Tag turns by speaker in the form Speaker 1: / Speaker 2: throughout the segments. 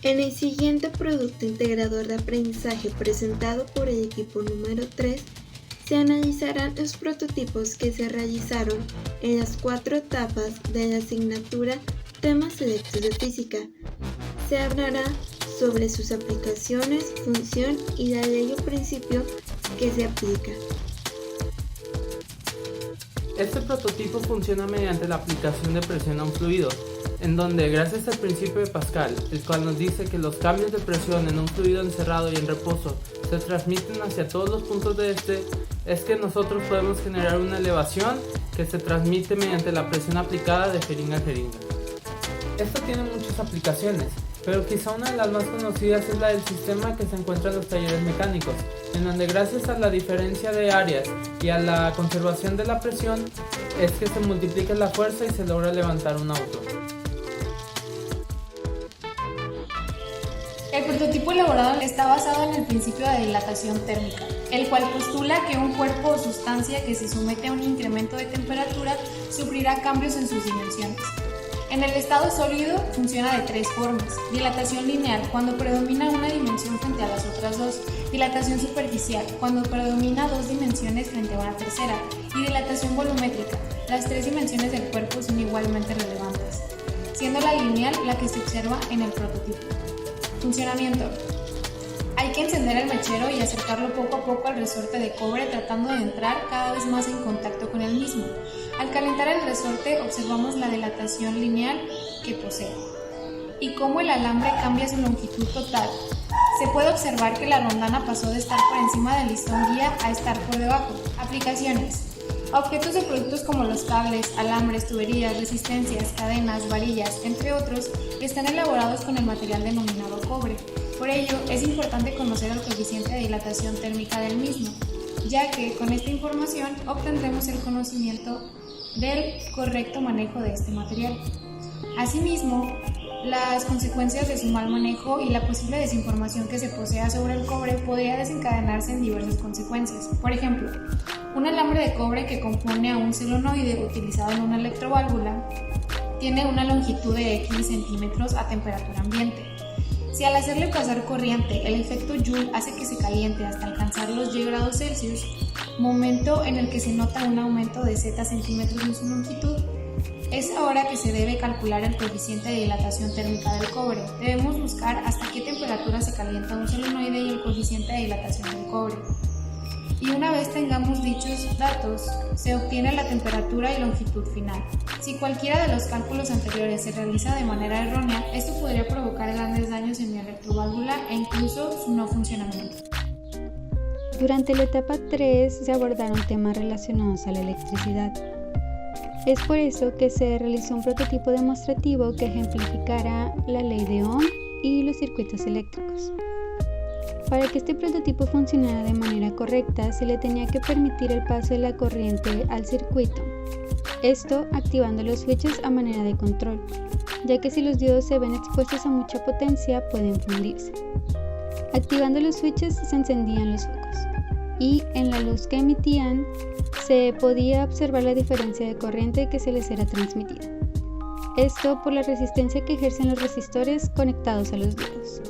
Speaker 1: En el siguiente producto integrador de aprendizaje presentado por el equipo número 3, se analizarán los prototipos que se realizaron en las 4 etapas de la asignatura Temas Selectos de Física. Se hablará sobre sus aplicaciones, función y la ley o principio que se aplica.
Speaker 2: Este prototipo funciona mediante la aplicación de presión a un fluido, en donde gracias al principio de Pascal, el cual nos dice que los cambios de presión en un fluido encerrado y en reposo se transmiten hacia todos los puntos de este, es que nosotros podemos generar una elevación que se transmite mediante la presión aplicada de jeringa a jeringa. Esto tiene muchas aplicaciones, pero quizá una de las más conocidas es la del sistema que se encuentra en los talleres mecánicos, en donde gracias a la diferencia de áreas y a la conservación de la presión es que se multiplica la fuerza y se logra levantar un auto.
Speaker 3: El prototipo elaborado está basado en el principio de dilatación térmica, el cual postula que un cuerpo o sustancia que se somete a un incremento de temperatura sufrirá cambios en sus dimensiones. En el estado sólido funciona de 3 formas: dilatación lineal, cuando predomina una dimensión frente a las otras dos; dilatación superficial, cuando predomina 2 dimensiones frente a una tercera; y dilatación volumétrica. Las 3 dimensiones del cuerpo son igualmente relevantes, siendo la lineal la que se observa en el prototipo. Funcionamiento. Hay que encender el mechero y acercarlo poco a poco al resorte de cobre, tratando de entrar cada vez más en contacto con el mismo. Al calentar el resorte observamos la dilatación lineal que posee y cómo el alambre cambia su longitud total. Se puede observar que la rondana pasó de estar por encima del listón guía a estar por debajo. Aplicaciones. Objetos de productos como los cables, alambres, tuberías, resistencias, cadenas, varillas, entre otros, están elaborados con el material denominado cobre. Por ello, es importante conocer el coeficiente de dilatación térmica del mismo, ya que con esta información obtendremos el conocimiento del correcto manejo de este material. Asimismo, las consecuencias de su mal manejo y la posible desinformación que se posea sobre el cobre podría desencadenarse en diversas consecuencias. Por ejemplo, un alambre de cobre que compone a un solenoide utilizado en una electroválvula tiene una longitud de X centímetros a temperatura ambiente. Si al hacerle pasar corriente el efecto Joule hace que se caliente hasta alcanzar los Y grados Celsius, momento en el que se nota un aumento de Z centímetros en su longitud, es ahora que se debe calcular el coeficiente de dilatación térmica del cobre. Debemos buscar hasta qué temperatura se calienta un solenoide y el coeficiente de dilatación del cobre. Y una vez tengamos dichos datos, se obtiene la temperatura y longitud final. Si cualquiera de los cálculos anteriores se realiza de manera errónea, esto podría provocar grandes daños en mi electroválvula e incluso su no funcionamiento.
Speaker 4: Durante la etapa 3 se abordaron temas relacionados a la electricidad. Es por eso que se realizó un prototipo demostrativo que ejemplificara la ley de Ohm y los circuitos eléctricos. Para que este prototipo funcionara de manera correcta, se le tenía que permitir el paso de la corriente al circuito, esto activando los switches a manera de control, ya que si los diodos se ven expuestos a mucha potencia pueden fundirse. Activando los switches se encendían los focos, y en la luz que emitían se podía observar la diferencia de corriente que se les era transmitida. Esto por la resistencia que ejercen los resistores conectados a los diodos.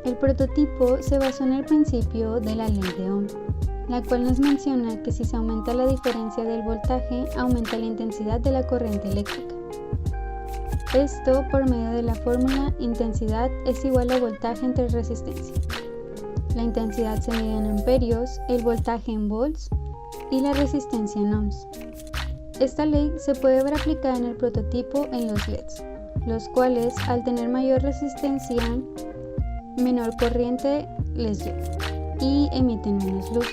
Speaker 4: El prototipo se basó en el principio de la ley de Ohm, la cual nos menciona que si se aumenta la diferencia del voltaje, aumenta la intensidad de la corriente eléctrica. Esto por medio de la fórmula intensidad es igual a voltaje entre resistencia. La intensidad se mide en amperios, el voltaje en volts y la resistencia en ohms. Esta ley se puede ver aplicada en el prototipo en los LEDs, los cuales al tener mayor resistencia, menor corriente les lleva y emiten menos luz.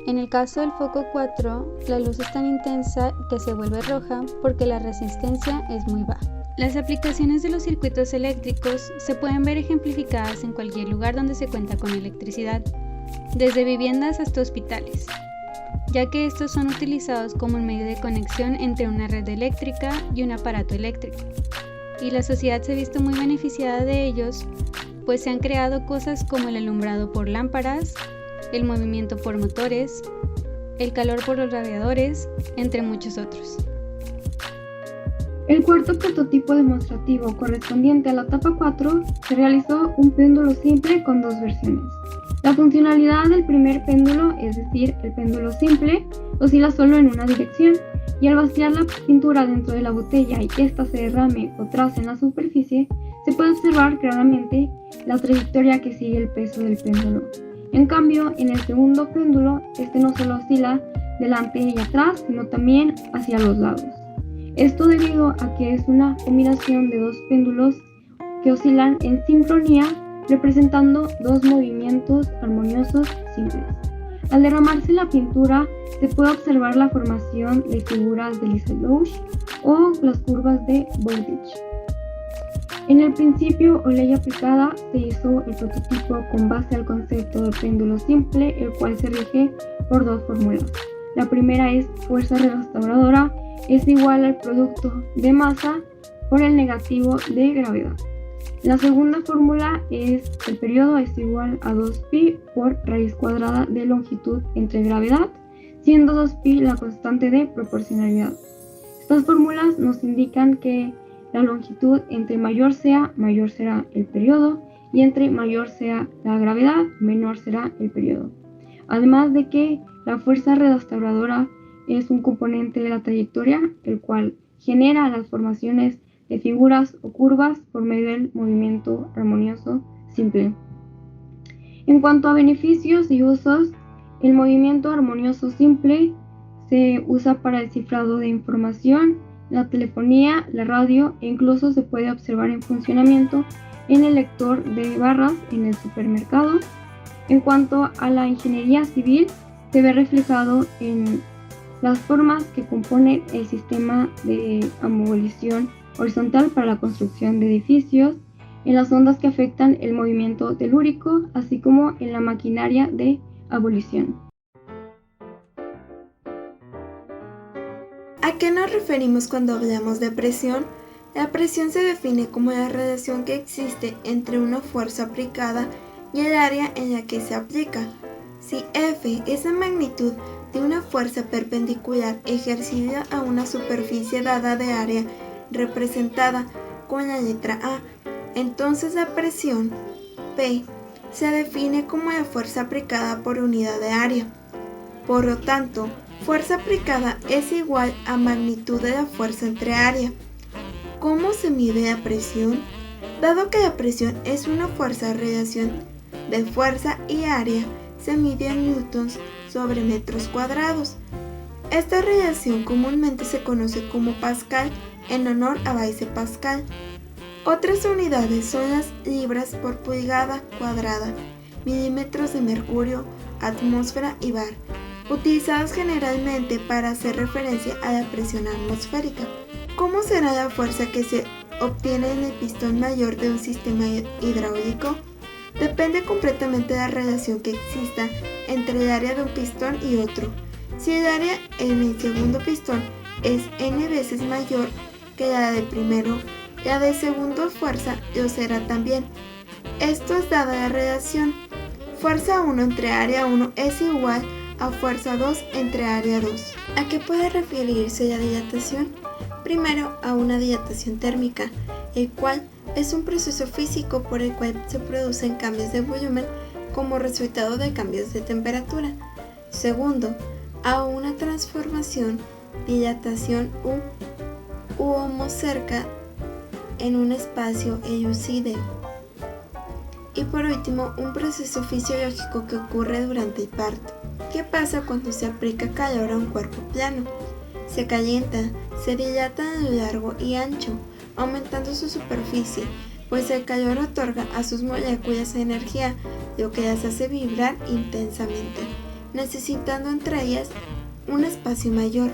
Speaker 4: En el caso del foco 4, la luz es tan intensa que se vuelve roja porque la resistencia es muy baja. Las aplicaciones de los circuitos eléctricos se pueden ver ejemplificadas en cualquier lugar donde se cuenta con electricidad, desde viviendas hasta hospitales, ya que estos son utilizados como un medio de conexión entre una red eléctrica y un aparato eléctrico, y la sociedad se ha visto muy beneficiada de ellos, pues se han creado cosas como el alumbrado por lámparas, el movimiento por motores, el calor por los radiadores, entre muchos otros.
Speaker 5: El cuarto prototipo demostrativo, correspondiente a la etapa 4, se realizó un péndulo simple con dos versiones. La funcionalidad del primer péndulo, es decir, el péndulo simple, oscila solo en una dirección, y al vaciar la pintura dentro de la botella y que ésta se derrame o trace en la superficie, se puede observar claramente la trayectoria que sigue el peso del péndulo. En cambio, en el segundo péndulo, este no solo oscila delante y atrás, sino también hacia los lados. Esto debido a que es una combinación de dos péndulos que oscilan en sincronía, representando dos movimientos armoniosos simples. Al derramarse la pintura, se puede observar la formación de figuras de Lissajous o las curvas de Bowditch. En el principio o ley aplicada se hizo el prototipo con base al concepto de péndulo simple, el cual se rige por dos fórmulas. La primera es fuerza restauradora es igual al producto de masa por el negativo de gravedad. La segunda fórmula es el periodo es igual a 2pi por raíz cuadrada de longitud entre gravedad, siendo 2pi la constante de proporcionalidad. Estas fórmulas nos indican que la longitud entre mayor será el periodo, y entre mayor sea la gravedad, menor será el periodo. Además de que la fuerza restauradora es un componente de la trayectoria, el cual genera las formaciones de figuras o curvas por medio del movimiento armonioso simple. En cuanto a beneficios y usos, el movimiento armonioso simple se usa para el cifrado de información, la telefonía, la radio e incluso se puede observar en funcionamiento en el lector de barras en el supermercado. En cuanto a la ingeniería civil, se ve reflejado en las formas que componen el sistema de abolición horizontal para la construcción de edificios, en las ondas que afectan el movimiento telúrico, así como en la maquinaria de abolición.
Speaker 1: ¿A qué nos referimos cuando hablamos de presión? La presión se define como la relación que existe entre una fuerza aplicada y el área en la que se aplica. Si F es la magnitud de una fuerza perpendicular ejercida a una superficie dada de área representada con la letra A, entonces la presión P se define como la fuerza aplicada por unidad de área. Por lo tanto, fuerza aplicada es igual a magnitud de la fuerza entre área. ¿Cómo se mide la presión? Dado que la presión es una fuerza relación de fuerza y área, se mide en newtons sobre metros cuadrados. Esta relación comúnmente se conoce como Pascal en honor a Blaise Pascal. Otras unidades son las libras por pulgada cuadrada, milímetros de mercurio, atmósfera y bar, utilizados generalmente para hacer referencia a la presión atmosférica. ¿Cómo será la fuerza que se obtiene en el pistón mayor de un sistema hidráulico? Depende completamente de la relación que exista entre el área de un pistón y otro. Si el área en el segundo pistón es n veces mayor que la del primero, la de segundo fuerza lo será también. Esto es dada la relación fuerza 1 entre área 1 es igual a fuerza 2 entre área 2. ¿A qué puede referirse la dilatación? Primero, a una dilatación térmica, el cual es un proceso físico por el cual se producen cambios de volumen como resultado de cambios de temperatura. Segundo, a una transformación, dilatación u homocerca en un espacio euclídeo. Y por último, un proceso fisiológico que ocurre durante el parto. ¿Qué pasa cuando se aplica calor a un cuerpo plano? Se calienta, se dilata a lo largo y ancho, aumentando su superficie, pues el calor otorga a sus moléculas energía, lo que las hace vibrar intensamente, necesitando entre ellas un espacio mayor.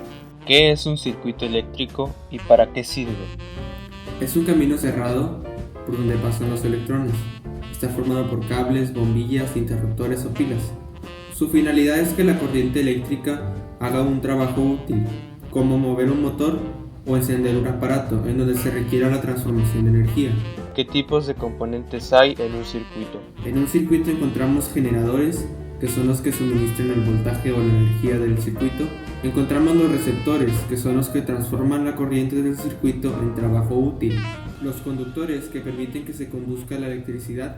Speaker 6: ¿Qué es un circuito eléctrico y para qué sirve?
Speaker 7: Es un camino cerrado por donde pasan los electrones. Está formado por cables, bombillas, interruptores o pilas. Su finalidad es que la corriente eléctrica haga un trabajo útil, como mover un motor o encender un aparato en donde se requiera la transformación de energía.
Speaker 6: ¿Qué tipos de componentes hay en un circuito?
Speaker 7: En un circuito encontramos generadores, que son los que suministran el voltaje o la energía del circuito, Encontramos los receptores, que son los que transforman la corriente del circuito en trabajo útil. Los conductores, que permiten que se conduzca la electricidad.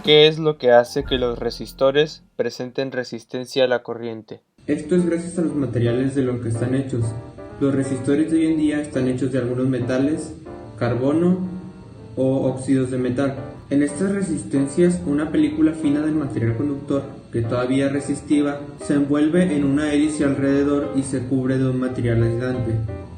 Speaker 6: ¿Qué es lo que hace que los resistores presenten resistencia a la corriente?
Speaker 7: Esto es gracias a los materiales de los que están hechos. Los resistores de hoy en día están hechos de algunos metales, carbono o óxidos de metal. En estas resistencias, una película fina del material conductor, que todavía es resistiva, se envuelve en una hélice alrededor y se cubre de un material aislante.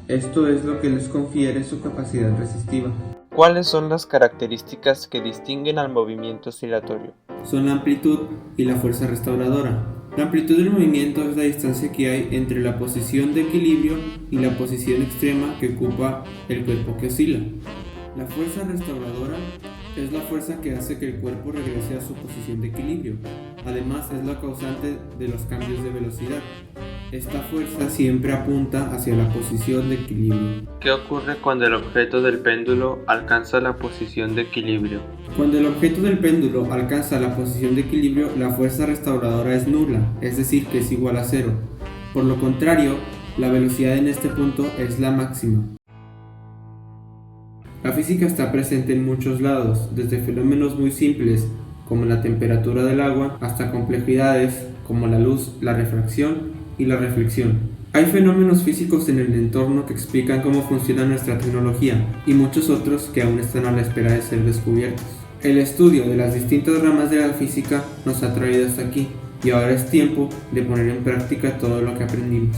Speaker 7: Esto es lo que les confiere su capacidad resistiva.
Speaker 6: ¿Cuáles son las características que distinguen al movimiento oscilatorio?
Speaker 7: Son la amplitud y la fuerza restauradora. La amplitud del movimiento es la distancia que hay entre la posición de equilibrio y la posición extrema que ocupa el cuerpo que oscila. La fuerza restauradora es la fuerza que hace que el cuerpo regrese a su posición de equilibrio. Además, es la causante de los cambios de velocidad. Esta fuerza siempre apunta hacia la posición de equilibrio.
Speaker 6: ¿Qué ocurre cuando el objeto del péndulo alcanza la posición de equilibrio?
Speaker 7: Cuando el objeto del péndulo alcanza la posición de equilibrio, la fuerza restauradora es nula, es decir, que es igual a cero. Por lo contrario, la velocidad en este punto es la máxima. La física está presente en muchos lados, desde fenómenos muy simples, como la temperatura del agua, hasta complejidades, como la luz, la refracción y la reflexión. Hay fenómenos físicos en el entorno que explican cómo funciona nuestra tecnología, y muchos otros que aún están a la espera de ser descubiertos. El estudio de las distintas ramas de la física nos ha traído hasta aquí, y ahora es tiempo de poner en práctica todo lo que aprendimos.